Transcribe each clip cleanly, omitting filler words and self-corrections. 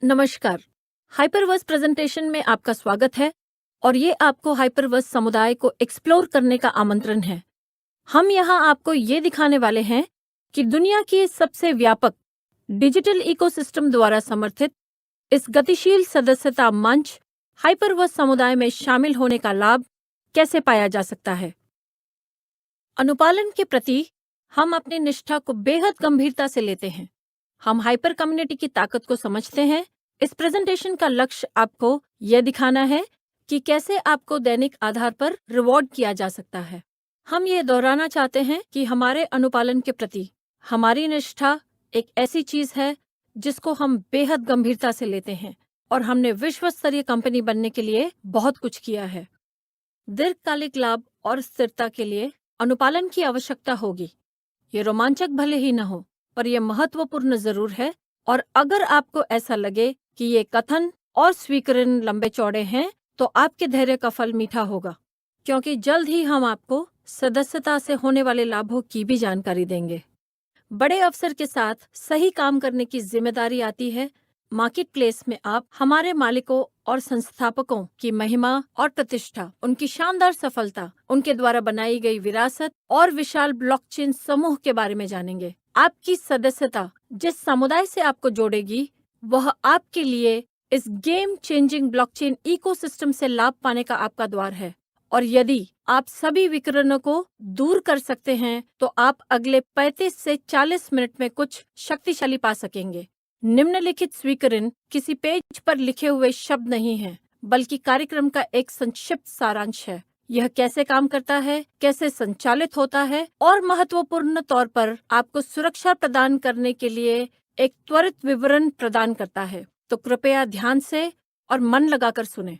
नमस्कार। Hyperverse presentation में आपका स्वागत है और ये आपको हाइपरवर्स समुदाय को एक्सप्लोर करने का आमंत्रण है। हम यहाँ आपको ये दिखाने वाले हैं कि दुनिया की सबसे व्यापक डिजिटल इकोसिस्टम द्वारा समर्थित इस गतिशील सदस्यता मंच हाइपरवर्स समुदाय में शामिल होने का लाभ कैसे पाया जा सकता है। अनुपालन के प्रति हम अपनी निष्ठा को बेहद गंभीरता से लेते हैं। हम हाइपर कम्युनिटी की ताकत को समझते हैं। इस प्रेजेंटेशन का लक्ष्य आपको यह दिखाना है कि कैसे आपको दैनिक आधार पर रिवॉर्ड किया जा सकता है। हम ये दोहराना चाहते हैं कि हमारे अनुपालन के प्रति हमारी निष्ठा एक ऐसी चीज है जिसको हम बेहद गंभीरता से लेते हैं और हमने विश्व स्तरीय कंपनी बनने के लिए बहुत कुछ किया है। दीर्घकालिक लाभ और स्थिरता के लिए अनुपालन की आवश्यकता होगी। ये रोमांचक भले ही न हो, पर यह महत्वपूर्ण जरूर है। और अगर आपको ऐसा लगे कि ये कथन और स्वीकरण लंबे चौड़े हैं, तो आपके धैर्य का फल मीठा होगा, क्योंकि जल्द ही हम आपको सदस्यता से होने वाले लाभों की भी जानकारी देंगे। बड़े अवसर के साथ सही काम करने की जिम्मेदारी आती है। मार्केट प्लेस में आप हमारे मालिकों और संस्थापकों की महिमा और प्रतिष्ठा, उनकी शानदार सफलता, उनके द्वारा बनाई गई विरासत और विशाल ब्लॉकचेन समूह के बारे में जानेंगे। आपकी सदस्यता जिस समुदाय से आपको जोड़ेगी, वह आपके लिए इस गेम चेंजिंग ब्लॉकचेन इकोसिस्टम से लाभ पाने का आपका द्वार है। और यदि आप सभी विकिरणों को दूर कर सकते हैं, तो आप अगले 35 से 40 मिनट में कुछ शक्तिशाली पा सकेंगे। निम्नलिखित स्वीकरण किसी पेज पर लिखे हुए शब्द नहीं है, बल्कि कार्यक्रम का एक संक्षिप्त सारांश है। यह कैसे काम करता है, कैसे संचालित होता है और महत्वपूर्ण तौर पर आपको सुरक्षा प्रदान करने के लिए एक त्वरित विवरण प्रदान करता है। तो कृपया ध्यान से और मन लगाकर सुने।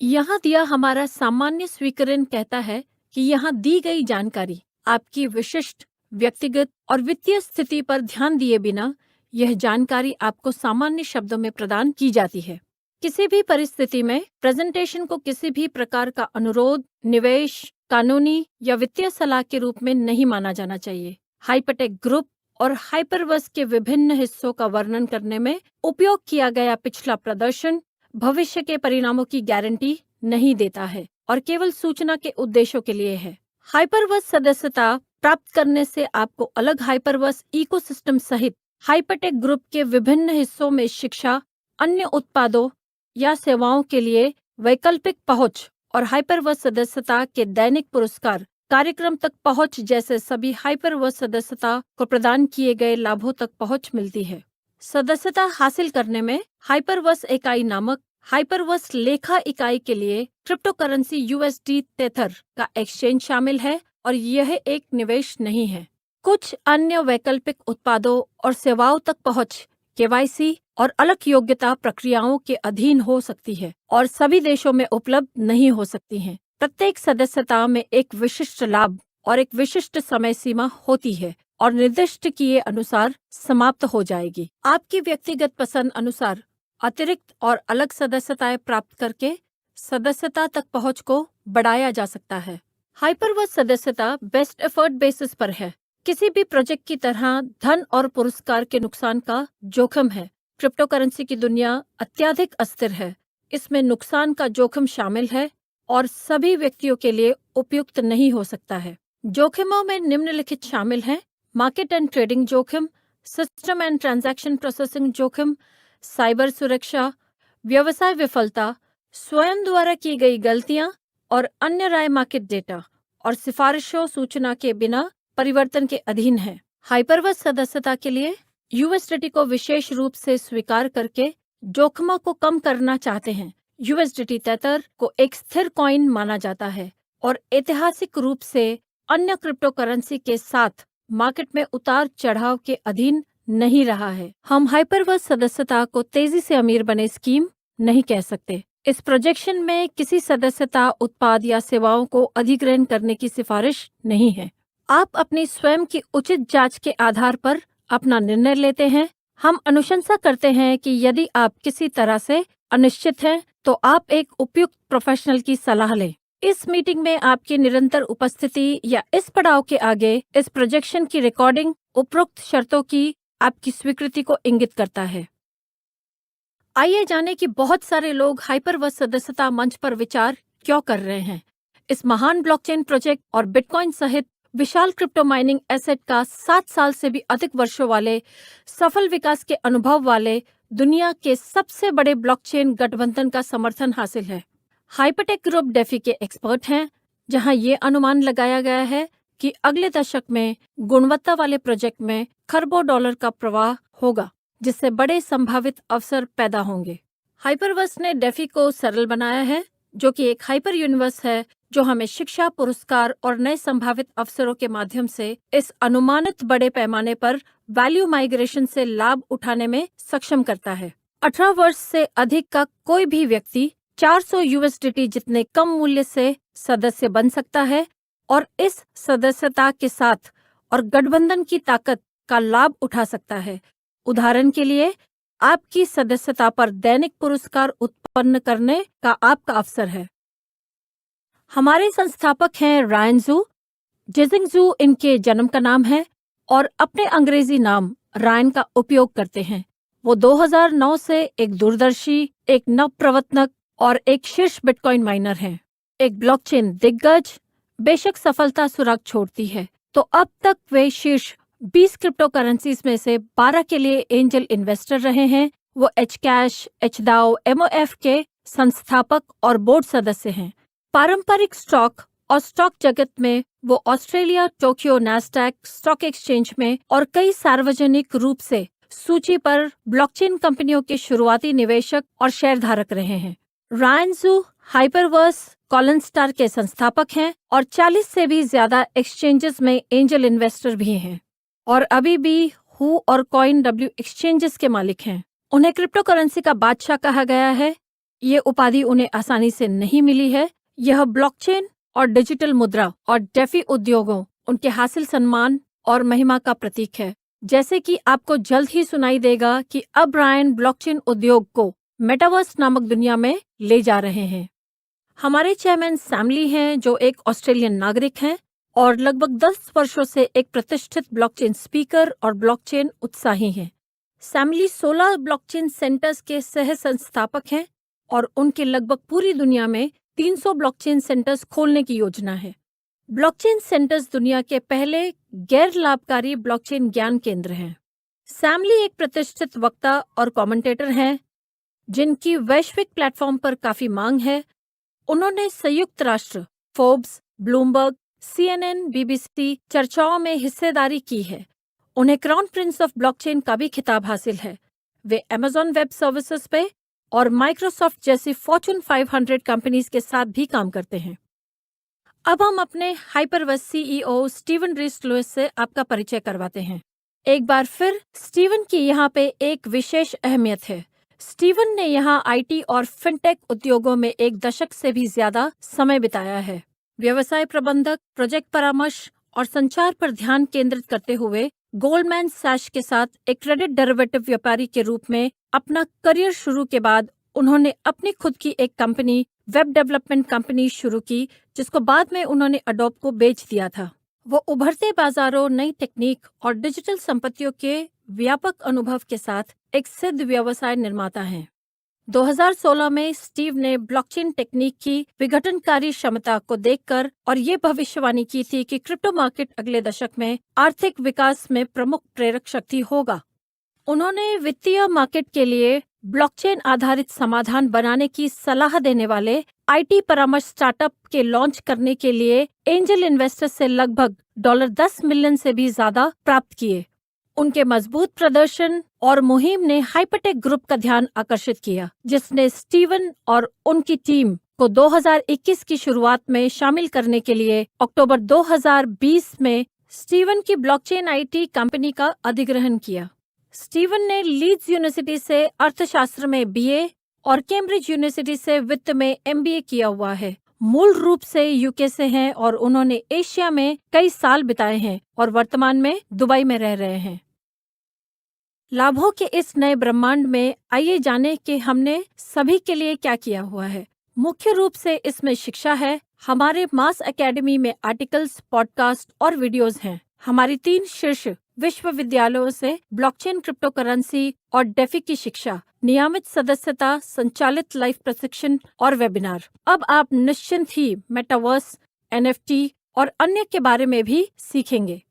यहाँ दिया हमारा सामान्य स्वीकरण कहता है कि यहाँ दी गई जानकारी आपकी विशिष्ट व्यक्तिगत और वित्तीय स्थिति पर ध्यान दिए बिना यह जानकारी आपको सामान्य शब्दों में प्रदान की जाती है। किसी भी परिस्थिति में प्रेजेंटेशन को किसी भी प्रकार का अनुरोध, निवेश, कानूनी या वित्तीय सलाह के रूप में नहीं माना जाना चाहिए। हाइपरटेक ग्रुप और हाइपरवर्स के विभिन्न हिस्सों का वर्णन करने में उपयोग किया गया पिछला प्रदर्शन भविष्य के परिणामों की गारंटी नहीं देता है और केवल सूचना के उद्देश्यों के लिए है। हाइपरवर्स सदस्यता प्राप्त करने से आपको अलग हाइपरवर्स इकोसिस्टम सहित हाइपरटेक ग्रुप के विभिन्न हिस्सों में शिक्षा, अन्य उत्पादों या सेवाओं के लिए वैकल्पिक पहुंच और हाइपरवर्स सदस्यता के दैनिक पुरस्कार, कार्यक्रम तक पहुंच जैसे सभी हाइपरवर्स सदस्यता को प्रदान किए गए लाभों तक पहुंच मिलती है। सदस्यता हासिल करने में हाइपरवर्स इकाई नामक हाइपरवर्स लेखा इकाई के लिए क्रिप्टोकरेंसी यूएसडी टेथर का एक्सचेंज शामिल है और यह एक निवेश नहीं है। कुछ अन्य वैकल्पिक उत्पादों और सेवाओं तक पहुंच केवाईसी और अलग योग्यता प्रक्रियाओं के अधीन हो सकती है और सभी देशों में उपलब्ध नहीं हो सकती हैं। प्रत्येक सदस्यता में एक विशिष्ट लाभ और एक विशिष्ट समय सीमा होती है और निर्दिष्ट किए अनुसार समाप्त हो जाएगी। आपकी व्यक्तिगत पसंद अनुसार अतिरिक्त और अलग सदस्यताएं प्राप्त करके सदस्यता तक पहुंच को बढ़ाया जा सकता है। हाइपरवर्स सदस्यता बेस्ट एफर्ट बेसिस पर है। किसी भी प्रोजेक्ट की तरह धन और पुरस्कार के नुकसान का जोखिम है। क्रिप्टोकरेंसी की दुनिया अत्यधिक अस्थिर है। इसमें नुकसान का जोखिम शामिल है और सभी व्यक्तियों के लिए उपयुक्त नहीं हो सकता है। जोखिमों में निम्नलिखित शामिल हैं: मार्केट एंड ट्रेडिंग जोखिम, सिस्टम एंड ट्रांजैक्शन प्रोसेसिंग जोखिम, साइबर सुरक्षा, व्यवसाय विफलता, स्वयं द्वारा की गई गलतियां और अन्य राय मार्केट डेटा और सिफारिशों सूचना के बिना परिवर्तन के अधीन है। हाइपरवर्स सदस्यता के लिए यूएसडीटी को विशेष रूप से स्वीकार करके जोखिमों को कम करना चाहते हैं। यूएसडीटी टेथर को एक स्थिर कॉइन माना जाता है और ऐतिहासिक रूप से अन्य क्रिप्टोकरेंसी के साथ मार्केट में उतार चढ़ाव के अधीन नहीं रहा है। हम हाइपरवर्स सदस्यता को तेजी से अमीर बने स्कीम नहीं कह सकते। इस प्रोजेक्शन में किसी सदस्यता उत्पाद या सेवाओं को अधिग्रहण करने की सिफारिश नहीं है। आप अपनी स्वयं की उचित जांच के आधार पर अपना निर्णय लेते हैं। हम अनुशंसा करते हैं कि यदि आप किसी तरह से अनिश्चित हैं, तो आप एक उपयुक्त प्रोफेशनल की सलाह लें। इस मीटिंग में आपकी निरंतर उपस्थिति या इस पड़ाव के आगे इस प्रोजेक्शन की रिकॉर्डिंग उपरोक्त शर्तों की आपकी स्वीकृति को इंगित करता है। आइए जानें कि बहुत सारे लोग हाइपरवर्स सदस्यता मंच पर विचार क्यों कर रहे हैं। इस महान ब्लॉकचेन प्रोजेक्ट और बिटकॉइन सहित विशाल क्रिप्टो माइनिंग एसेट का 7 साल से भी अधिक वर्षों वाले सफल विकास के अनुभव वाले दुनिया के सबसे बड़े ब्लॉकचेन गठबंधन का समर्थन हासिल है। हाइपरटेक ग्रुप डेफी के एक्सपर्ट हैं, जहां ये अनुमान लगाया गया है कि अगले दशक में गुणवत्ता वाले प्रोजेक्ट में खरबों डॉलर का प्रवाह होगा, जिससे बड़े संभावित अवसर पैदा होंगे। हाइपरवर्स ने डेफी को सरल बनाया है, जो कि एक हाइपर यूनिवर्स है जो हमें शिक्षा, पुरस्कार और नए संभावित अवसरों के माध्यम से इस अनुमानित बड़े पैमाने पर वैल्यू माइग्रेशन से लाभ उठाने में सक्षम करता है। 18 वर्ष से अधिक का कोई भी व्यक्ति 400 USDT जितने कम मूल्य से सदस्य बन सकता है और इस सदस्यता के साथ और गठबंधन की ताकत का लाभ उठा सकता है। उदाहरण के लिए, आपकी सदस्यता पर दैनिक पुरस्कार उत्पन्न करने का आपका अवसर है। हमारे संस्थापक हैं रायन जू। जिजिंग जू इनके जन्म का नाम है और अपने अंग्रेजी नाम रायन का उपयोग करते हैं। वो 2009 से एक दूरदर्शी, एक नवप्रवर्तक और एक शीर्ष बिटकॉइन माइनर हैं। एक ब्लॉकचेन दिग्गज। बेशक सफलता सुराग छोड़ती है, तो अब तक वे शीर्ष 20 क्रिप्टो करेंसीज में से 12 के लिए एंजल इन्वेस्टर रहे हैं। वो एचकैश, एचडाओ, MOF के संस्थापक और बोर्ड सदस्य हैं। पारंपरिक स्टॉक और स्टॉक जगत में वो Australia, Tokyo, Nasdaq stock exchange में और कई सार्वजनिक रूप से सूची पर ब्लॉकचेन कंपनियों के शुरुआती निवेशक और शेयरधारक रहे हैं। रायन जू हाइपरवर्स कॉलनस्टार के संस्थापक हैं और 40 से भी ज्यादा एक्सचेंजेस में एंजल इन्वेस्टर भी हैं और अभी भी हू और कॉइन डब्ल्यू एक्सचेंजेस के मालिक हैं। उन्हें क्रिप्टो करेंसी का बादशाह कहा गया है। ये उपाधि उन्हें आसानी से नहीं मिली है। यह ब्लॉकचेन और डिजिटल मुद्रा और डेफी उद्योगों उनके हासिल सम्मान और महिमा का प्रतीक है। जैसे कि आपको जल्द ही सुनाई देगा कि अब रायन ब्लॉकचेन उद्योग को मेटावर्स नामक दुनिया में ले जा रहे हैं। हमारे चेयरमैन सैम ली हैं, जो एक ऑस्ट्रेलियन नागरिक हैं और लगभग 10 वर्षों से एक प्रतिष्ठित ब्लॉकचेन स्पीकर और ब्लॉकचेन उत्साही हैं। सैम ली 16 ब्लॉकचेन सेंटर्स के सह संस्थापक हैं और उनके लगभग पूरी दुनिया में 300 ब्लॉकचेन सेंटर्स खोलने की योजना है। ब्लॉकचेन सेंटर्स दुनिया के पहले गैर लाभकारी ब्लॉकचेन ज्ञान केंद्र हैं। सैम ली एक प्रतिष्ठित वक्ता और कमेंटेटर हैं, जिनकी वैश्विक प्लेटफॉर्म पर काफी मांग है। उन्होंने संयुक्त राष्ट्र, फोर्ब्स, ब्लूमबर्ग, CNN, BBC चर्चाओं में हिस्सेदारी की है। उन्हें क्राउन प्रिंस ऑफ ब्लॉकचेन का भी खिताब हासिल है। वे Amazon वेब सर्विसेज पे और माइक्रोसॉफ्ट जैसी फॉर्च्यून 500 कंपनीज के साथ भी काम करते हैं। अब हम अपने हाइपरवर्स CEO स्टीवन रीस लुइस से आपका परिचय करवाते हैं। एक बार फिर स्टीवन की यहाँ पे एक विशेष अहमियत है। स्टीवन ने यहाँ IT और फिनटेक उद्योगों में एक दशक से भी ज्यादा समय बिताया है। व्यवसाय प्रबंधक, प्रोजेक्ट परामर्श और संचार पर ध्यान केंद्रित करते हुए गोल्डमैन सैश के साथ एक क्रेडिट डेरिवेटिव व्यापारी के रूप में अपना करियर शुरू के बाद उन्होंने अपनी खुद की एक कंपनी, वेब डेवलपमेंट कंपनी शुरू की, जिसको बाद में उन्होंने अडोब को बेच दिया था। वो उभरते बाजारों, नई टेक्निक और डिजिटल संपत्तियों के व्यापक अनुभव के साथ एक सिद्ध व्यवसाय निर्माता हैं। 2016 में स्टीव ने ब्लॉकचेन टेक्निक की विघटनकारी क्षमता को देखकर और ये भविष्यवाणी की थी कि क्रिप्टो मार्केट अगले दशक में आर्थिक विकास में प्रमुख प्रेरक शक्ति होगा। उन्होंने वित्तीय मार्केट के लिए ब्लॉकचेन आधारित समाधान बनाने की सलाह देने वाले IT परामर्श स्टार्टअप के लॉन्च करने के लिए एंजल इन्वेस्टर्स से लगभग $10 मिलियन से भी ज्यादा प्राप्त किए। उनके मजबूत प्रदर्शन और मुहिम ने हाइपरटेक ग्रुप का ध्यान आकर्षित किया, जिसने स्टीवन और उनकी टीम को 2021 की शुरुआत में शामिल करने के लिए अक्टूबर 2020 में स्टीवन की ब्लॉकचेन IT कंपनी का अधिग्रहण किया। स्टीवन ने लीड्स यूनिवर्सिटी से अर्थशास्त्र में BA और कैम्ब्रिज यूनिवर्सिटी से वित्त में MBA किया हुआ है। मूल रूप से UK से हैं और उन्होंने एशिया में कई साल बिताए हैं और वर्तमान में दुबई में रह रहे हैं। लाभों के इस नए ब्रह्मांड में आइए जाने कि हमने सभी के लिए क्या किया हुआ है। मुख्य रूप से इसमें शिक्षा है। हमारे मास एकेडमी में आर्टिकल्स, पॉडकास्ट और वीडियोस हैं। हमारी 3 शीर्ष विश्वविद्यालयों से ब्लॉकचेन, क्रिप्टो करेंसी और डेफी की शिक्षा, नियमित सदस्यता, संचालित लाइव प्रशिक्षण और वेबिनार। अब आप निश्चिंत ही मेटावर्स, NFT और अन्य के बारे में भी सीखेंगे।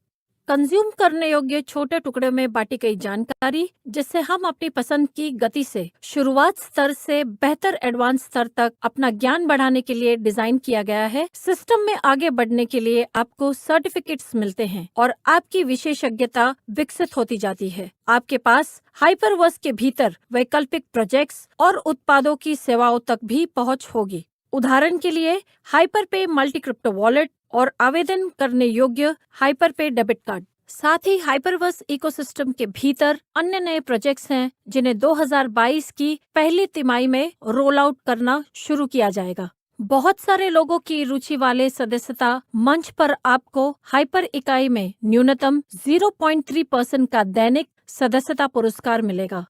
कंज्यूम करने योग्य छोटे टुकड़े में बांटी गई जानकारी, जिससे हम अपनी पसंद की गति से शुरुआत स्तर से बेहतर एडवांस स्तर तक अपना ज्ञान बढ़ाने के लिए डिजाइन किया गया है। सिस्टम में आगे बढ़ने के लिए आपको सर्टिफिकेट्स मिलते हैं और आपकी विशेषज्ञता विकसित होती जाती है। आपके पास हाइपरवर्स के भीतर वैकल्पिक प्रोजेक्ट्स और उत्पादों की सेवाओं तक भी पहुंच होगी। उदाहरण के लिए हाइपरपे मल्टी क्रिप्टो वॉलेट और आवेदन करने योग्य हाइपरपे डेबिट कार्ड। साथ ही हाइपरवर्स इकोसिस्टम के भीतर अन्य नए प्रोजेक्ट्स हैं जिन्हें 2022 की पहली तिमाही में रोल आउट करना शुरू किया जाएगा। बहुत सारे लोगों की रुचि वाले सदस्यता मंच पर आपको हाइपर इकाई में न्यूनतम 0.3% का दैनिक सदस्यता पुरस्कार मिलेगा।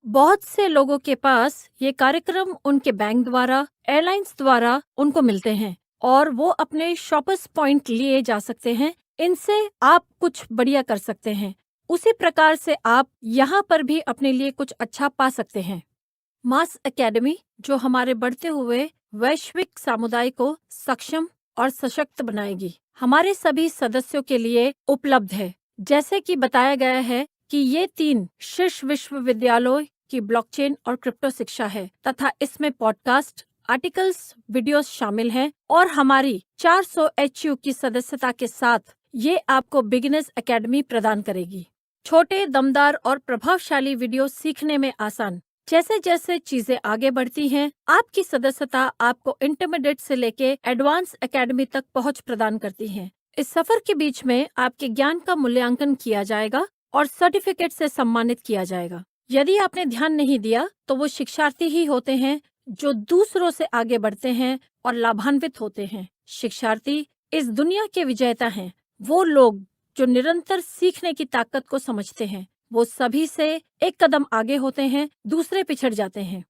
बहुत से लोगों के पास ये कार्यक्रम उनके बैंक द्वारा, एयरलाइंस द्वारा उनको मिलते हैं और वो अपने शॉपर्स पॉइंट लिए जा सकते हैं। इनसे आप कुछ बढ़िया कर सकते हैं। उसी प्रकार से आप यहाँ पर भी अपने लिए कुछ अच्छा पा सकते हैं। मास एकेडमी, जो हमारे बढ़ते हुए वैश्विक समुदाय को सक्षम और सशक्त बनाएगी, हमारे सभी सदस्यों के लिए उपलब्ध है। जैसे कि बताया गया है कि ये 3 शीर्ष विश्वविद्यालयों की ब्लॉकचेन और क्रिप्टो शिक्षा है तथा इसमें पॉडकास्ट, आर्टिकल्स, वीडियोस शामिल हैं और हमारी 400 HU की सदस्यता के साथ ये आपको बिगिनर्स एकेडमी प्रदान करेगी। छोटे, दमदार और प्रभावशाली वीडियो सीखने में आसान। जैसे जैसे चीजें आगे बढ़ती हैं, आपकी सदस्यता आपको इंटरमीडिएट से लेके एडवांस एकेडमी तक पहुंच प्रदान करती है। इस सफर के बीच में आपके ज्ञान का मूल्यांकन किया जाएगा और सर्टिफिकेट से सम्मानित किया जाएगा। यदि आपने ध्यान नहीं दिया तो वो शिक्षार्थी ही होते हैं जो दूसरों से आगे बढ़ते हैं और लाभान्वित होते हैं। शिक्षार्थी इस दुनिया के विजेता हैं। वो लोग जो निरंतर सीखने की ताकत को समझते हैं, वो सभी से एक कदम आगे होते हैं, दूसरे पिछड़ जाते हैं।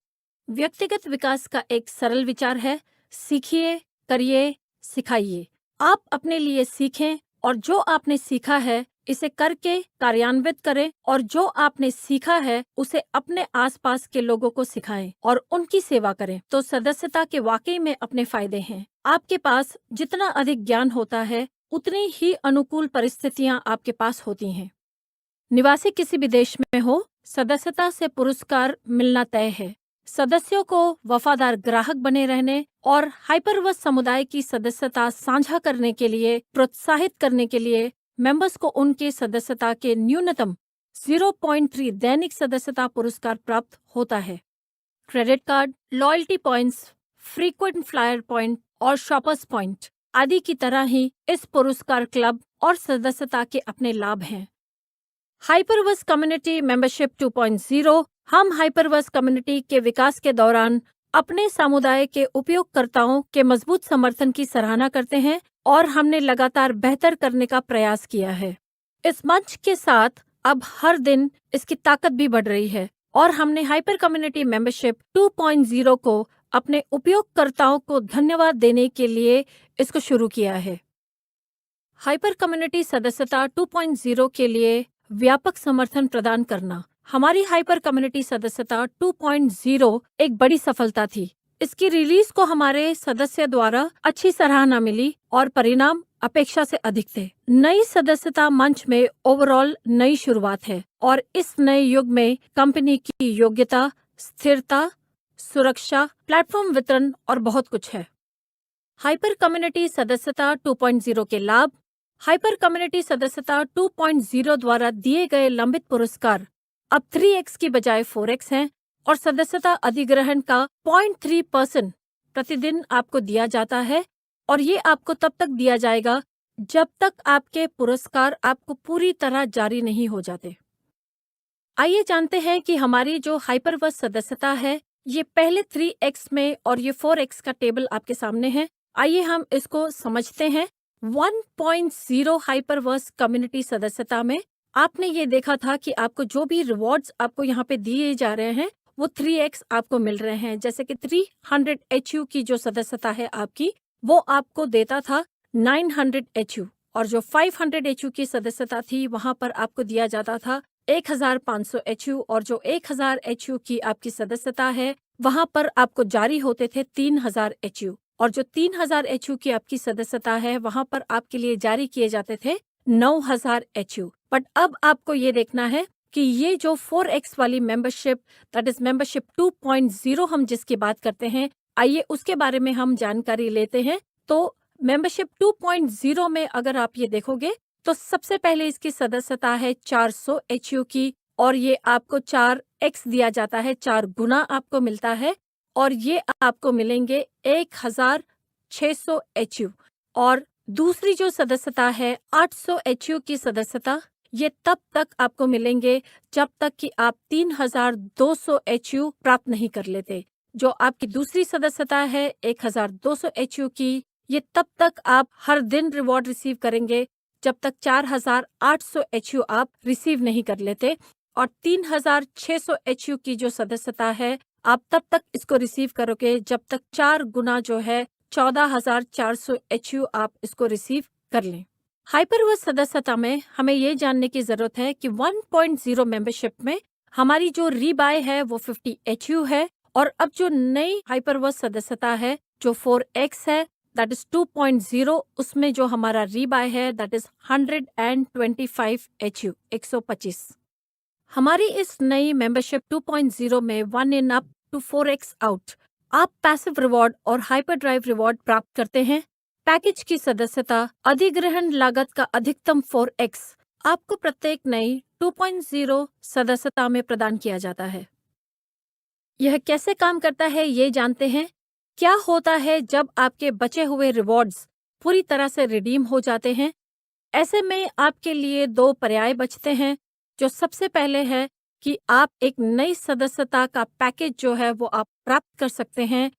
व्यक्तिगत विकास का एक सरल विचार है, सीखिए, करिए, सिखाइए। आप अपने लिए सीखें और जो आपने सीखा है इसे करके कार्यान्वित करें और जो आपने सीखा है उसे अपने आसपास के लोगों को सिखाएं और उनकी सेवा करें। तो सदस्यता के वाकई में अपने फायदे हैं। आपके पास जितना अधिक ज्ञान होता है उतनी ही अनुकूल परिस्थितियां आपके पास होती हैं। निवासी किसी भी देश में हो, सदस्यता से पुरस्कार मिलना तय है। सदस्यों को वफादार ग्राहक बने रहने और हाइपरवर्स समुदाय की सदस्यता साझा करने के लिए प्रोत्साहित करने के लिए मेंबर्स को उनके सदस्यता के न्यूनतम 0.3 दैनिक सदस्यता पुरस्कार प्राप्त होता है। Credit card, loyalty points, frequent flyer point और शॉपर्स पॉइंट आदि की तरह ही इस पुरस्कार क्लब और सदस्यता के अपने लाभ हैं। Hyperverse community membership 2.0। हम हाइपरवर्स कम्युनिटी के विकास के दौरान अपने समुदाय के उपयोगकर्ताओं के मजबूत समर्थन की सराहना करते हैं और हमने लगातार बेहतर करने का प्रयास किया है। इस मंच के साथ अब हर दिन इसकी ताकत भी बढ़ रही है और हमने हाइपर कम्युनिटी मेंबरशिप 2.0 को अपने उपयोगकर्ताओं को धन्यवाद देने के लिए इसको शुरू किया है। हाइपर कम्युनिटी सदस्यता 2.0 के लिए व्यापक समर्थन प्रदान करना। हमारी हाइपर कम्युनिटी सदस्यता 2.0 एक बड़ी सफलता थी। इसकी रिलीज को हमारे सदस्य द्वारा अच्छी सराहना मिली और परिणाम अपेक्षा से अधिक थे। नई सदस्यता मंच में ओवरऑल नई शुरुआत है और इस नए युग में कंपनी की योग्यता, स्थिरता, सुरक्षा, प्लेटफॉर्म वितरण और बहुत कुछ है। हाइपर कम्युनिटी सदस्यता 2.0 के लाभ। हाइपर कम्युनिटी सदस्यता 2.0 द्वारा दिए गए लंबित पुरस्कार अब 3x की बजाय 4x हैं और सदस्यता अधिग्रहण का 0.3% प्रतिदिन आपको दिया जाता है और ये आपको तब तक दिया जाएगा जब तक आपके पुरस्कार आपको पूरी तरह जारी नहीं हो जाते। आइए जानते हैं कि हमारी जो हाइपरवर्स सदस्यता है ये पहले 3x में और ये 4x का टेबल आपके सामने है। आइए हम इसको समझते हैं। 1.0 हाइपरवर्स कम्युनिटी सदस्यता में आपने ये देखा था कि आपको जो भी रिवॉर्ड्स आपको यहाँ पे दिए जा रहे हैं वो 3x आपको मिल रहे हैं। जैसे कि 300 HU की जो सदस्यता है आपकी, वो आपको देता था 900 HU और जो 500 HU की सदस्यता थी वहां पर आपको दिया जाता था 1500 HU, और जो 1000 HU की आपकी सदस्यता है वहां पर आपको जारी होते थे 3000 HU, और जो 3000 HU की आपकी सदस्यता है वहां पर आपके लिए जारी किए जाते थे 9000 HU। बट अब आपको ये देखना है कि ये जो 4X वाली मेंबरशिप, दैट इज मेंबरशिप 2.0 हम जिसकी बात करते हैं, आइए उसके बारे में हम जानकारी लेते हैं। तो मेंबरशिप 2.0 में अगर आप ये देखोगे तो सबसे पहले इसकी सदस्यता है 400 HU की, और ये आपको 4X दिया जाता है, 4 गुना आपको मिलता है, और ये आपको मिलेंगे 1600 HU। और दूसरी जो सदस्यता है 800 HU की सदस्यता, ये तब तक आपको मिलेंगे जब तक कि आप 3200 HU प्राप्त नहीं कर लेते। जो आपकी दूसरी सदस्यता है 1200 HU की, ये तब तक आप हर दिन रिवॉर्ड रिसीव करेंगे जब तक 4800 HU आप रिसीव नहीं कर लेते। और 3600 HU की जो सदस्यता है आप तब तक इसको रिसीव करोगे जब तक 4 गुना जो है 14400 HU आप इसको रिसीव कर लें। हाइपरवर्स सदस्यता में हमें ये जानने की जरूरत है कि 1.0 मेंबरशिप में हमारी जो रीबाय है वो 50 HU है, और अब जो नई हाइपरवर्स सदस्यता है जो 4X है, दैट इज 2.0, उसमें जो हमारा रीबाय है दैट इज 125 HU, 125। हमारी इस नई मेंबरशिप 2.0 में 1 in up to 4X out आप पैसिव रिवॉर्ड और हाइपर ड्राइव रिवॉर्ड प्राप्त करते हैं। पैकेज की सदस्यता अधिग्रहण लागत का अधिकतम 4X आपको प्रत्येक नई 2.0 सदस्यता में प्रदान किया जाता है। यह कैसे काम करता है ये जानते हैं। क्या होता है जब आपके बचे हुए रिवॉर्ड्स पूरी तरह से रिडीम हो जाते हैं? ऐसे में आपके लिए 2 पर्याय बचते हैं। जो सबसे पहले है कि आप एक नई सदस्यता का पैकेज जो है वो आप प्राप्त कर सकते हैं,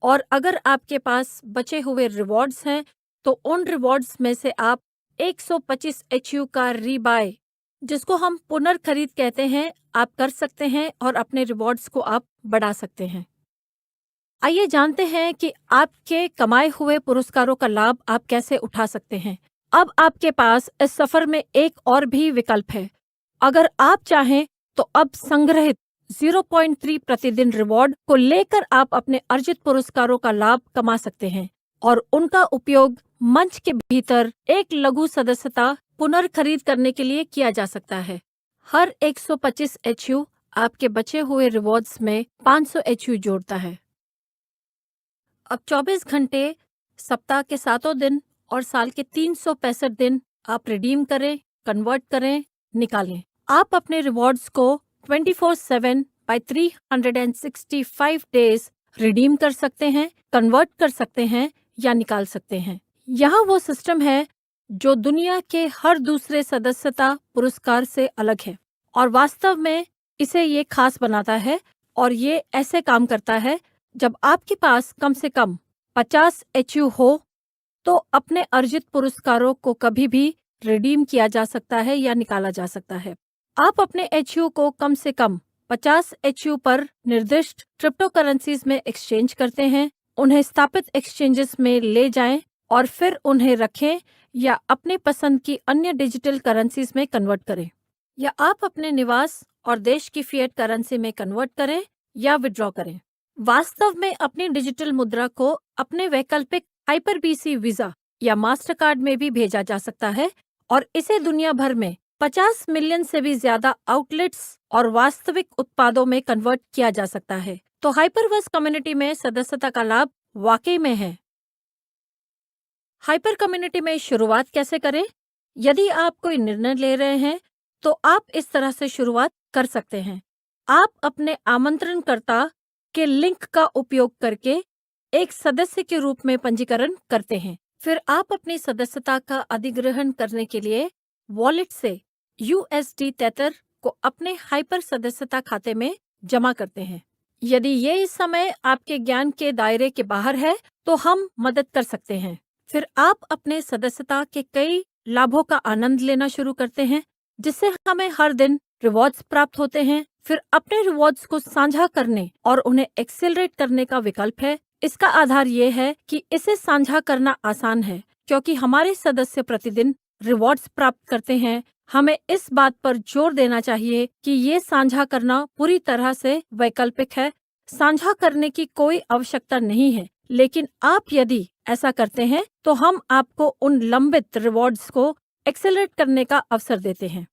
और अगर आपके पास बचे हुए रिवॉर्ड्स हैं तो उन रिवॉर्ड्स में से आप 125 HU का रीबाय, जिसको हम पुनर्खरीद कहते हैं, आप कर सकते हैं और अपने रिवॉर्ड्स को आप बढ़ा सकते हैं। आइए जानते हैं कि आपके कमाए हुए पुरस्कारों का लाभ आप कैसे उठा सकते हैं। अब आपके पास इस सफर में एक और भी विकल्प है। अगर आप चाहें तो अब संग्रहित 0.3 प्रतिदिन रिवॉर्ड को लेकर आप अपने अर्जित पुरस्कारों का लाभ कमा सकते हैं, और उनका उपयोग मंच के भीतर एक लघु सदस्यता पुनर्खरीद करने के लिए किया जा सकता है। हर 125 HU आपके बचे हुए रिवॉर्ड्स में 500 HU जोड़ता है। अब 24 घंटे, सप्ताह के 7 दिन और साल के 365 दिन आप रिडीम करें, कन्वर्ट करें, निकालें। आप अपने रिवॉर्ड्स को 24/7 by 365 डेज रिडीम कर सकते हैं, कन्वर्ट कर सकते हैं या निकाल सकते हैं। यहाँ वो सिस्टम है जो दुनिया के हर दूसरे सदस्यता पुरस्कार से अलग है, और वास्तव में इसे ये खास बनाता है। और ये ऐसे काम करता है, जब आपके पास कम से कम 50 HU हो तो अपने अर्जित पुरस्कारों को कभी भी रिडीम किया जा सकता है या निकाला जा सकता है। आप अपने HU को कम से कम 50 HU पर निर्दिष्ट क्रिप्टो करेंसीज में एक्सचेंज करते हैं, उन्हें स्थापित एक्सचेंजेस में ले जाएं और फिर उन्हें रखें, या अपने पसंद की अन्य डिजिटल करेंसीज में कन्वर्ट करें, या आप अपने निवास और देश की फिएट करेंसी में कन्वर्ट करें या विड्रॉ करें। वास्तव में अपनी डिजिटल मुद्रा को अपने वैकल्पिक HyperBC वीजा या मास्टर कार्ड में भी भेजा जा सकता है, और इसे दुनिया भर में 50 मिलियन से भी ज्यादा आउटलेट्स और वास्तविक उत्पादों में कन्वर्ट किया जा सकता है। तो हाइपरवर्स कम्युनिटी में सदस्यता का लाभ वाकई में है। हाइपर कम्युनिटी में शुरुआत कैसे करें? यदि आप कोई निर्णय ले रहे हैं तो आप इस तरह से शुरुआत कर सकते हैं। आप अपने आमंत्रणकर्ता के लिंक का उपयोग करके एक सदस्य के रूप में पंजीकरण करते हैं। फिर आप अपनी सदस्यता का अधिग्रहण करने के लिए वॉलेट से USD तेतर को अपने हाइपर सदस्यता खाते में जमा करते हैं। यदि ये इस समय आपके ज्ञान के दायरे के बाहर है तो हम मदद कर सकते हैं। फिर आप अपने सदस्यता के कई लाभों का आनंद लेना शुरू करते हैं, जिससे हमें हर दिन रिवॉर्ड्स प्राप्त होते हैं। फिर अपने रिवॉर्ड्स को साझा करने और उन्हें एक्सेलरेट करने का विकल्प है। इसका आधार ये है कि इसे साझा करना आसान है, क्योंकि हमारे सदस्य प्रतिदिन रिवॉर्ड्स प्राप्त करते हैं, हमें इस बात पर जोर देना चाहिए कि ये साझा करना पूरी तरह से वैकल्पिक है। साझा करने की कोई आवश्यकता नहीं है, लेकिन आप यदि ऐसा करते हैं तो हम आपको उन लंबित रिवॉर्ड्स को एक्सेलरेट करने का अवसर देते हैं।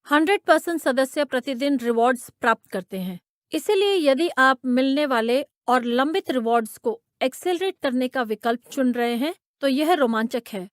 100% सदस्य प्रतिदिन रिवॉर्ड्स प्राप्त करते हैं। इसीलिए यदि आप मिलने वाले और लंबित रिवॉर्ड्स को एक्सेलरेट करने का विकल्प चुन रहे हैं तो यह रोमांचक है।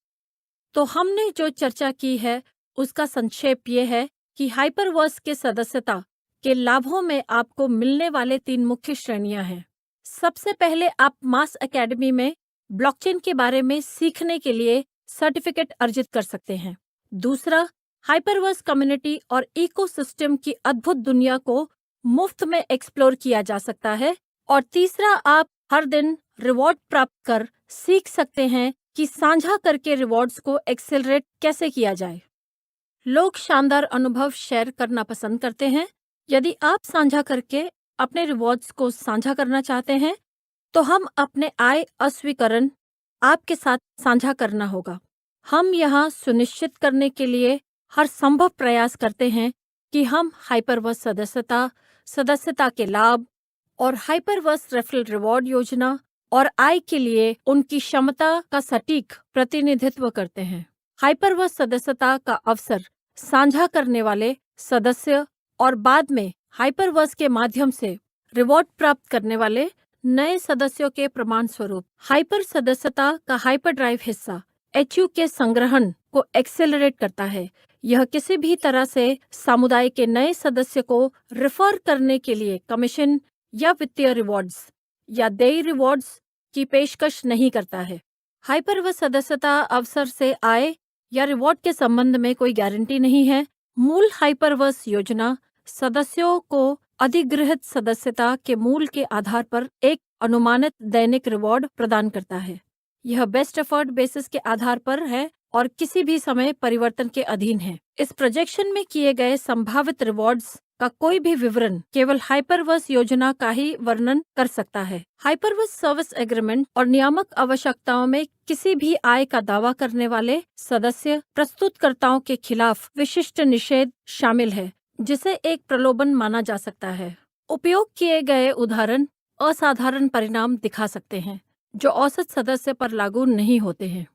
तो हमने जो चर्चा की है उसका संक्षेप ये है कि हाइपरवर्स के सदस्यता के लाभों में आपको मिलने वाले 3 मुख्य श्रेणियां हैं। सबसे पहले आप मास एकेडमी में ब्लॉकचेन के बारे में सीखने के लिए सर्टिफिकेट अर्जित कर सकते हैं। दूसरा, हाइपरवर्स कम्युनिटी और इकोसिस्टम की अद्भुत दुनिया को मुफ्त में एक्सप्लोर किया जा सकता है। और तीसरा, आप हर दिन रिवॉर्ड प्राप्त कर सीख सकते हैं कि साझा करके रिवॉर्ड्स को एक्सेलरेट कैसे किया जाए। लोग शानदार अनुभव शेयर करना पसंद करते हैं। यदि आप साझा करके अपने रिवॉर्ड्स को साझा करना चाहते हैं तो हम अपने आय अस्वीकरण आपके साथ साझा करना होगा। हम यहाँ सुनिश्चित करने के लिए हर संभव प्रयास करते हैं कि हम हाइपरवर्स सदस्यता के लाभ और हाइपरवर्स रेफरल रिवॉर्ड योजना और आय के लिए उनकी क्षमता का सटीक प्रतिनिधित्व करते हैं। हाइपरवर्स सदस्यता का अवसर साझा करने वाले सदस्य और बाद में हाइपरवर्स के माध्यम से रिवॉर्ड प्राप्त करने वाले नए सदस्यों के प्रमाण स्वरूप। हाइपर सदस्यता का हाइपरड्राइव हिस्सा HU के संग्रहण को एक्सेलरेट करता है। यह किसी भी तरह से समुदाय के नए सदस्य को रेफर करने के लिए कमीशन या वित्तीय रिवॉर्ड्स या देय रिवॉर्ड्स की पेशकश नहीं करता है। हाइपरवर्स सदस्यता अवसर से आय या रिवॉर्ड के संबंध में कोई गारंटी नहीं है। मूल हाइपरवर्स योजना सदस्यों को अधिग्रहित सदस्यता के मूल के आधार पर एक अनुमानित दैनिक रिवॉर्ड प्रदान करता है। यह बेस्ट एफर्ट बेसिस के आधार पर है और किसी भी समय परिवर्तन के अधीन है। इस प्रोजेक्शन में किए गए संभावित रिवॉर्ड्स का कोई भी विवरण केवल हाइपरवर्स योजना का ही वर्णन कर सकता है। हाइपरवर्स सर्विस एग्रीमेंट और नियामक आवश्यकताओं में किसी भी आय का दावा करने वाले सदस्य प्रस्तुतकर्ताओं के खिलाफ विशिष्ट निषेध शामिल है, जिसे एक प्रलोभन माना जा सकता है। उपयोग किए गए उदाहरण असाधारण परिणाम दिखा सकते हैं जो औसत सदस्य पर लागू नहीं होते हैं।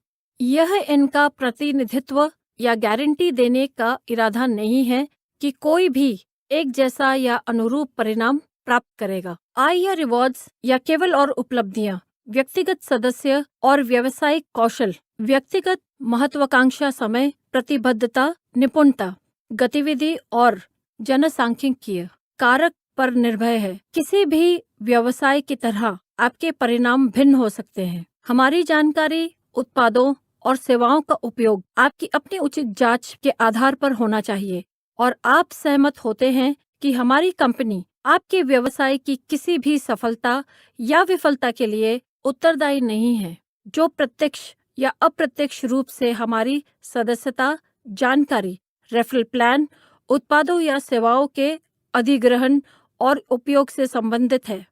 यह इनका प्रतिनिधित्व या गारंटी देने का इरादा नहीं है कि कोई भी एक जैसा या अनुरूप परिणाम प्राप्त करेगा। आय या रिवॉर्ड्स या केवल और उपलब्धियां व्यक्तिगत सदस्य और व्यवसायिक कौशल, व्यक्तिगत महत्वाकांक्षा, समय प्रतिबद्धता, निपुणता, गतिविधि और जनसांख्यिकीय कारक पर निर्भर है। किसी भी व्यवसाय की तरह आपके परिणाम भिन्न हो सकते हैं। हमारी जानकारी, उत्पादों और सेवाओं का उपयोग आपकी अपनी उचित जांच के आधार पर होना चाहिए और आप सहमत होते हैं कि हमारी कंपनी आपके व्यवसाय की किसी भी सफलता या विफलता के लिए उत्तरदायी नहीं है, जो प्रत्यक्ष या अप्रत्यक्ष रूप से हमारी सदस्यता, जानकारी, रेफरल प्लान, उत्पादों या सेवाओं के अधिग्रहण और उपयोग से संबंधित है।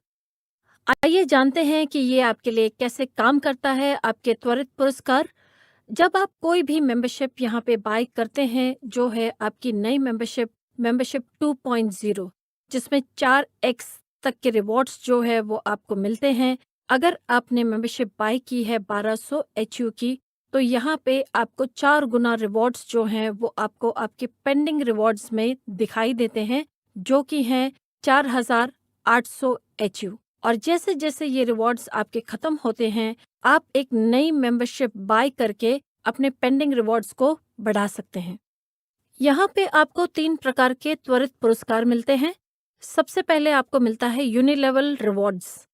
आइए जानते हैं कि ये आपके लिए कैसे काम करता है। आपके त्वरित पुरस्कार। जब आप कोई भी मेंबरशिप यहाँ पे बाय करते हैं, जो है आपकी नई मेंबरशिप 2.0, जिसमें 4x तक के रिवॉर्ड्स जो है वो आपको मिलते हैं। अगर आपने मेंबरशिप बाय की है 1200 HU की, तो यहाँ पे आपको 4 गुना रिवॉर्ड्स जो हैं वो आपको आपके पेंडिंग रिवॉर्ड्स में दिखाई देते हैं, जो कि हैं 4800 HU। और जैसे जैसे ये रिवॉर्ड्स आपके खत्म होते हैं, आप एक नई मेंबरशिप बाय करके अपने पेंडिंग रिवॉर्ड्स को बढ़ा सकते हैं। यहाँ पे आपको 3 प्रकार के त्वरित पुरस्कार मिलते हैं। सबसे पहले आपको मिलता है यूनिलेवल रिवॉर्ड्स,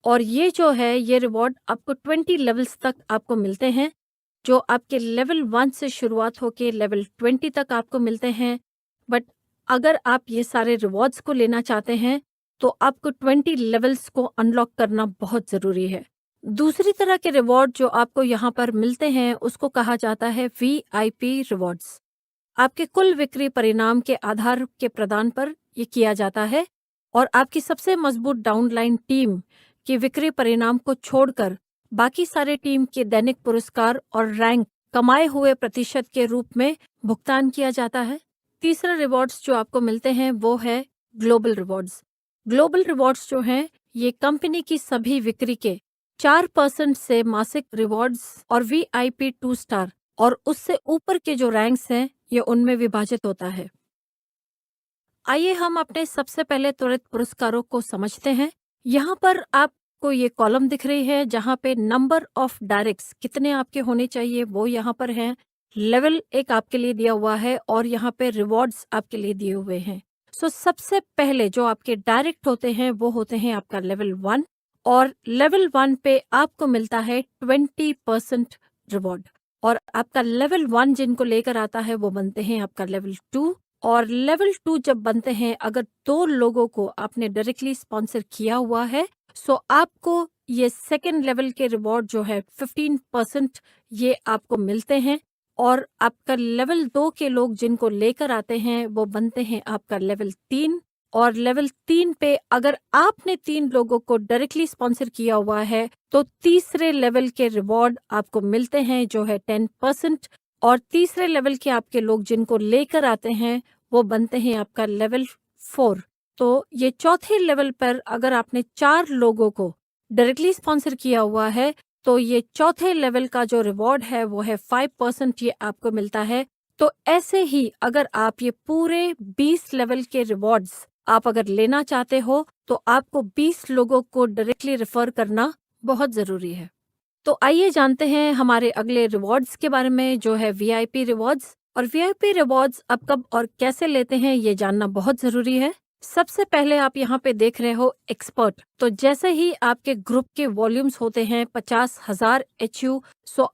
और ये जो है ये रिवॉर्ड आपको 20 लेवल्स तक आपको मिलते हैं, जो आपके लेवल 1 से शुरुआत होके लेवल 20 तक आपको मिलते हैं। बट अगर आप ये सारे रिवॉर्ड्स को लेना चाहते हैं तो आपको 20 लेवल्स को अनलॉक करना बहुत ज़रूरी है। दूसरी तरह के रिवॉर्ड जो आपको यहाँ पर मिलते हैं उसको कहा जाता है VIP रिवॉर्ड्स। आपके कुल बिक्री परिणाम के आधार के प्रदान पर ये किया जाता है और आपकी सबसे मजबूत डाउनलाइन टीम के बिक्री परिणाम को छोड़कर बाकी सारे टीम के दैनिक पुरस्कार और रैंक कमाए हुए प्रतिशत के रूप में भुगतान किया जाता है। तीसरा रिवॉर्ड्स जो आपको मिलते हैं वो है ग्लोबल रिवॉर्ड्स। ग्लोबल रिवॉर्ड्स जो हैं ये कंपनी की सभी बिक्री के 4% से मासिक रिवॉर्ड्स और VIP 2 स्टार और उससे ऊपर के जो रैंक्स हैं ये उनमें विभाजित होता है। आइए हम अपने सबसे पहले त्वरित पुरस्कारों को समझते हैं। यहाँ पर आपको ये कॉलम दिख रही है जहाँ पे नंबर ऑफ डायरेक्ट्स कितने आपके होने चाहिए वो यहाँ पर है। लेवल एक आपके लिए दिया हुआ है और यहाँ पे रिवॉर्ड्स आपके लिए दिए हुए हैं। सबसे पहले जो आपके डायरेक्ट होते हैं वो होते हैं आपका लेवल 1 और लेवल 1 पे आपको मिलता है 20% रिवॉर्ड और आपका लेवल 1 जिनको लेकर आता है वो बनते हैं आपका लेवल 2 और लेवल 2 जब बनते हैं अगर 2 लोगों को आपने डायरेक्टली स्पॉन्सर किया हुआ है आपको ये सेकेंड लेवल के रिवॉर्ड जो है 15% ये आपको मिलते हैं और आपका लेवल 2 के लोग जिनको लेकर आते हैं वो बनते हैं आपका लेवल 3 और लेवल 3 पे अगर आपने 3 लोगों को डायरेक्टली स्पॉन्सर किया हुआ है तो तीसरे लेवल के रिवॉर्ड आपको मिलते हैं जो है 10% और तीसरे लेवल के आपके लोग जिनको लेकर आते हैं वो बनते हैं आपका लेवल 4। तो ये चौथे लेवल पर अगर आपने 4 लोगों को डायरेक्टली स्पॉन्सर किया हुआ है तो ये चौथे लेवल का जो रिवॉर्ड है वो है 5% ये आपको मिलता है। तो ऐसे ही अगर आप ये पूरे 20 लेवल के रिवॉर्ड्स आप अगर लेना चाहते हो तो आपको 20 लोगों को डायरेक्टली रेफर करना बहुत जरूरी है। तो आइए जानते हैं हमारे अगले रिवॉर्ड्स के बारे में जो है VIP रिवॉर्ड्स। और VIP रिवॉर्ड्स अब कब और कैसे लेते हैं ये जानना बहुत जरूरी है। सबसे पहले आप यहाँ पे देख रहे हो एक्सपर्ट। तो जैसे ही आपके ग्रुप के वॉल्यूम्स होते हैं 50,000 HU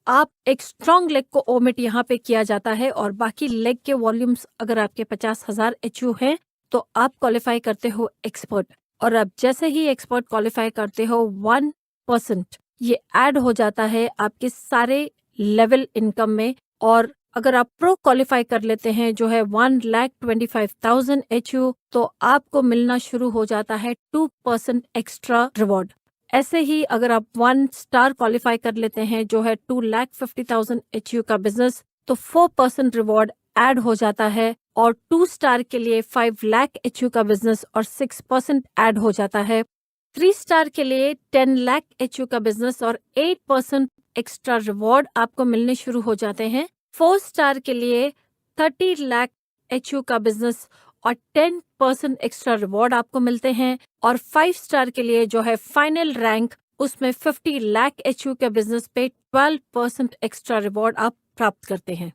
आप एक स्ट्रॉन्ग लेग को ओमिट यहाँ पे किया जाता है और बाकी लेग के वॉल्यूम्स अगर आपके 50,000 HU हैं तो आप क्वालिफाई करते हो एक्सपर्ट। और अब जैसे ही एक्सपर्ट क्वालिफाई करते हो 1% ये ऐड हो जाता है आपके सारे लेवल इनकम में और अगर आप प्रो क्वालिफाई कर लेते हैं जो है 1,25,000 HU तो आपको मिलना शुरू हो जाता है 2% एक्स्ट्रा रिवॉर्ड। ऐसे ही अगर आप 1 स्टार क्वालिफाई कर लेते हैं जो है 2,50,000 HU का बिजनेस तो 4% रिवॉर्ड ऐड हो जाता है और 2 स्टार के लिए 5 लाख HU का बिजनेस और 6% ऐड हो जाता है। 3 स्टार के लिए 10 लाख HU का बिजनेस और 8% एक्स्ट्रा रिवॉर्ड आपको मिलने शुरू हो जाते हैं। 4 स्टार के लिए 30 लाख HU का बिजनेस और 10% एक्स्ट्रा रिवॉर्ड आपको मिलते हैं और 5 स्टार के लिए जो है फाइनल रैंक उसमें 50 लाख HU के बिजनेस पे 12% एक्स्ट्रा रिवॉर्ड आप प्राप्त करते हैं।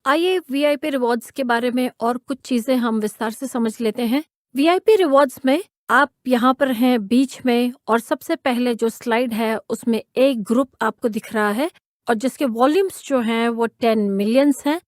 आइए VIP रिवॉर्ड्स के बारे में और कुछ चीजें हम विस्तार से समझ लेते हैं। VIP रिवॉर्ड्स में आप यहाँ पर हैं बीच में और सबसे पहले जो स्लाइड है उसमें एक ग्रुप आपको दिख रहा है और जिसके वॉल्यूम्स जो हैं वो 10 मिलियंस हैं।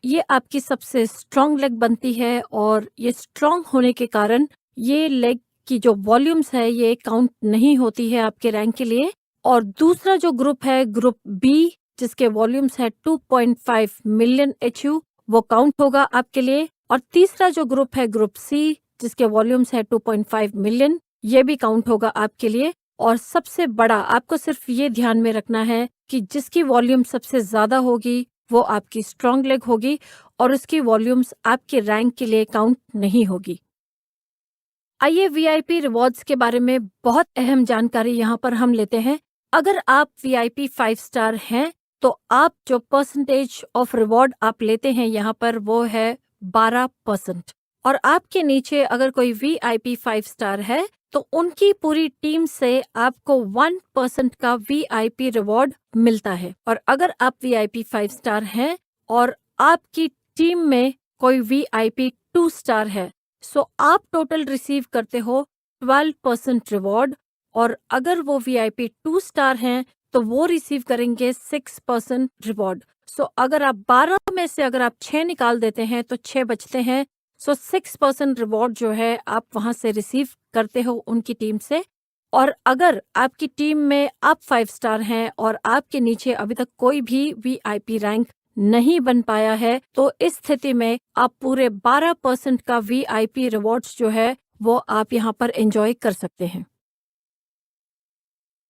ये आपकी सबसे स्ट्रॉन्ग लेग बनती है और ये स्ट्रॉन्ग होने के कारण ये लेग की जो वॉल्यूम्स है ये काउंट नहीं होती है आपके रैंक के लिए। और दूसरा जो ग्रुप है ग्रुप B जिसके वॉल्यूम्स है 2.5 मिलियन HU वो काउंट होगा आपके लिए। और तीसरा जो ग्रुप है ग्रुप C जिसके वॉल्यूम्स है 2.5 मिलियन ये भी काउंट होगा आपके लिए। और सबसे बड़ा आपको सिर्फ ये ध्यान में रखना है कि जिसकी वॉल्यूम सबसे ज्यादा होगी वो आपकी स्ट्रॉन्ग लेग होगी और उसकी वॉल्यूम्स आपके रैंक के लिए काउंट नहीं होगी। आइए VIP रिवॉर्ड्स के बारे में बहुत अहम जानकारी यहाँ पर हम लेते हैं। अगर आप VIP 5 स्टार हैं तो आप जो परसेंटेज ऑफ रिवॉर्ड आप लेते हैं यहाँ पर वो है 12% और आपके नीचे अगर कोई VIP 5 स्टार है तो उनकी पूरी टीम से आपको 1% का VIP रिवॉर्ड मिलता है। और अगर आप VIP 5 स्टार हैं और आपकी टीम में कोई VIP 2 स्टार है आप टोटल रिसीव करते हो 12% रिवॉर्ड और अगर वो VIP 2 स्टार हैं तो वो रिसीव करेंगे 6% रिवॉर्ड। अगर आप 12 में से अगर आप 6 निकाल देते हैं तो 6 बचते हैं। 6% रिवॉर्ड जो है आप वहां से रिसीव करते हो उनकी टीम से। और अगर आपकी टीम में आप 5 स्टार हैं और आपके नीचे अभी तक कोई भी VIP रैंक नहीं बन पाया है तो इस स्थिति में आप पूरे 12% का VIP रिवॉर्ड्स जो है वो आप यहाँ पर एंजॉय कर सकते हैं।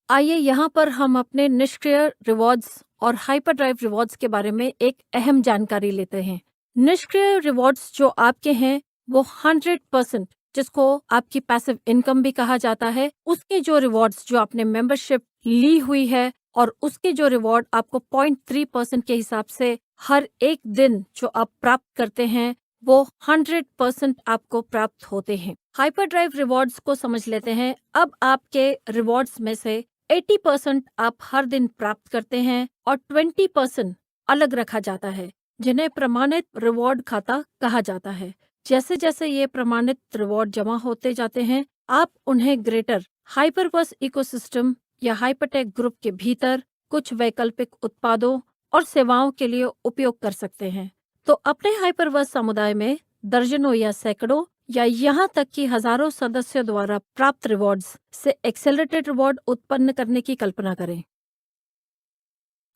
आइए यहाँ पर हम अपने निष्क्रिय रिवॉर्ड्स और हाइपरड्राइव रिवॉर्ड्स के बारे में एक अहम जानकारी लेते हैं। निष्क्रिय रिवॉर्ड्स जो आपके हैं वो 100%, जिसको आपकी पैसिव इनकम भी कहा जाता है, उसके जो रिवॉर्ड्स जो आपने मेंबरशिप ली हुई है और उसके जो रिवॉर्ड आपको 0.3% के हिसाब से हर एक दिन जो आप प्राप्त करते हैं वो 100% आपको प्राप्त होते हैं। हाइपरड्राइव रिवॉर्ड्स को समझ लेते हैं। अब आपके रिवॉर्ड्स में से 80% आप हर दिन प्राप्त करते हैं और 20% अलग रखा जाता है, जिन्हें प्रमाणित रिवॉर्ड खाता कहा जाता है। जैसे जैसे ये प्रमाणित रिवॉर्ड जमा होते जाते हैं, आप उन्हें ग्रेटर हाइपरवर्स इकोसिस्टम या हाइपरटेक ग्रुप के भीतर कुछ वैकल्पिक उत्पादों और सेवाओं के लिए उपयोग कर सकते हैं। तो अपने हाइपरवर्स समुदाय में दर्जनों या सैकड़ों या यहाँ तक कि हजारों सदस्यों द्वारा प्राप्त रिवॉर्ड्स से एक्सेलरेटेड रिवॉर्ड उत्पन्न करने की कल्पना करें।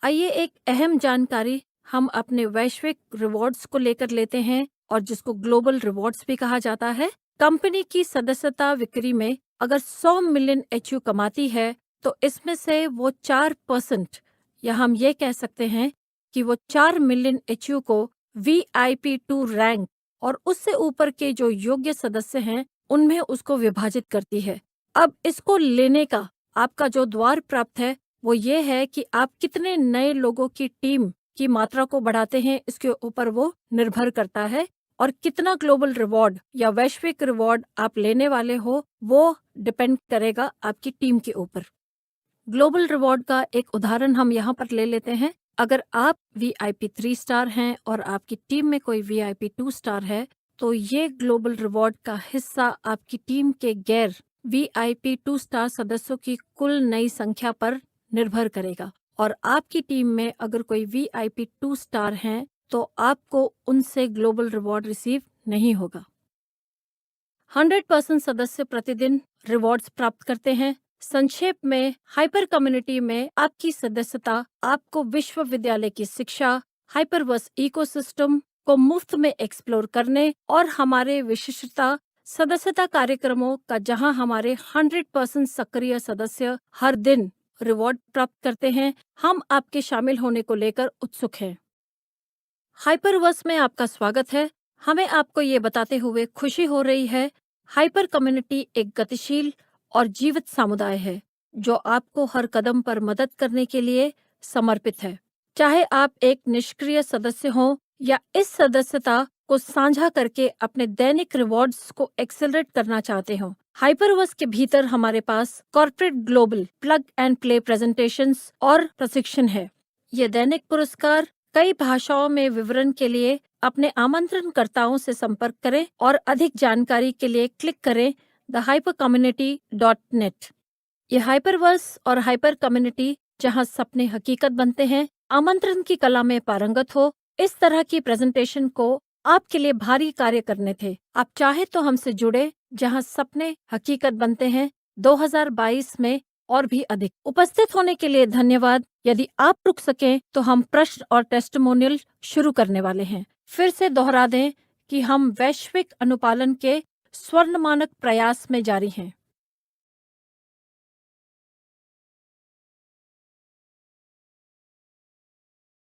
आइए एक अहम जानकारी हम अपने वैश्विक रिवॉर्ड्स को लेकर लेते हैं और जिसको ग्लोबल रिवॉर्ड्स भी कहा जाता है। कंपनी की सदस्यता बिक्री में अगर 100 मिलियन एचयू कमाती है तो इसमें से वो 4%, या हम ये कह सकते हैं कि वो 4 मिलियन एचयू को VIP2 रैंक और उससे ऊपर के जो योग्य सदस्य हैं उनमें उसको विभाजित करती है। अब इसको लेने का आपका जो द्वार प्राप्त है वो ये है कि आप कितने नए लोगों की टीम की मात्रा को बढ़ाते हैं, इसके ऊपर वो निर्भर करता है। और कितना ग्लोबल रिवॉर्ड या वैश्विक रिवॉर्ड आप लेने वाले हो वो डिपेंड करेगा आपकी टीम के ऊपर। ग्लोबल रिवॉर्ड का एक उदाहरण हम यहाँ पर ले लेते हैं। अगर आप VIP3 स्टार हैं और आपकी टीम में कोई VIP2 स्टार है तो ये ग्लोबल रिवॉर्ड का हिस्सा आपकी टीम के गैर VIP2 स्टार सदस्यों की कुल नई संख्या पर निर्भर करेगा। और आपकी टीम में अगर कोई VIP2 स्टार हैं तो आपको उनसे ग्लोबल रिवॉर्ड रिसीव नहीं होगा। 100% सदस्य प्रतिदिन रिवॉर्ड्स प्राप्त करते हैं। संक्षेप में, हाइपर कम्युनिटी में आपकी सदस्यता आपको विश्वविद्यालय की शिक्षा, हाइपरवर्स इकोसिस्टम को मुफ्त में एक्सप्लोर करने और हमारे विशिष्टता सदस्यता कार्यक्रमों का, जहां हमारे 100% सक्रिय सदस्य हर दिन रिवॉर्ड प्राप्त करते हैं, हम आपके शामिल होने को लेकर उत्सुक हैं। हाइपरवर्स में आपका स्वागत है। हमें आपको ये बताते हुए खुशी हो रही है, हाइपर कम्युनिटी एक गतिशील और जीवित समुदाय है जो आपको हर कदम पर मदद करने के लिए समर्पित है। चाहे आप एक निष्क्रिय सदस्य हो या इस सदस्यता को साझा करके अपने दैनिक रिवॉर्ड्स को एक्सेलरेट करना चाहते हो, हाइपरवर्स के भीतर हमारे पास corporate global plug and play presentations और प्रशिक्षण है। ये दैनिक पुरस्कार कई भाषाओं में विवरण के लिए अपने आमंत्रणकर्ताओं से संपर्क करें और अधिक जानकारी के लिए क्लिक करें thehypercommunity.net। ये हाइपरवर्स और हाइपर कम्युनिटी जहां सपने हकीकत बनते हैं, आमंत्रण की कला में पारंगत हो, इस तरह की प्रेजेंटेशन को आपके लिए भारी कार्य करने थे। आप चाहे तो हमसे जुड़े, जहां सपने हकीकत बनते हैं 2022 में और भी अधिक। उपस्थित होने के लिए धन्यवाद। यदि आप रुक सकें तो हम प्रश्न और टेस्टिमोनियल शुरू करने वाले हैं। फिर से दोहरा दें कि हम वैश्विक अनुपालन के स्वर्ण मानक प्रयास में जारी हैं।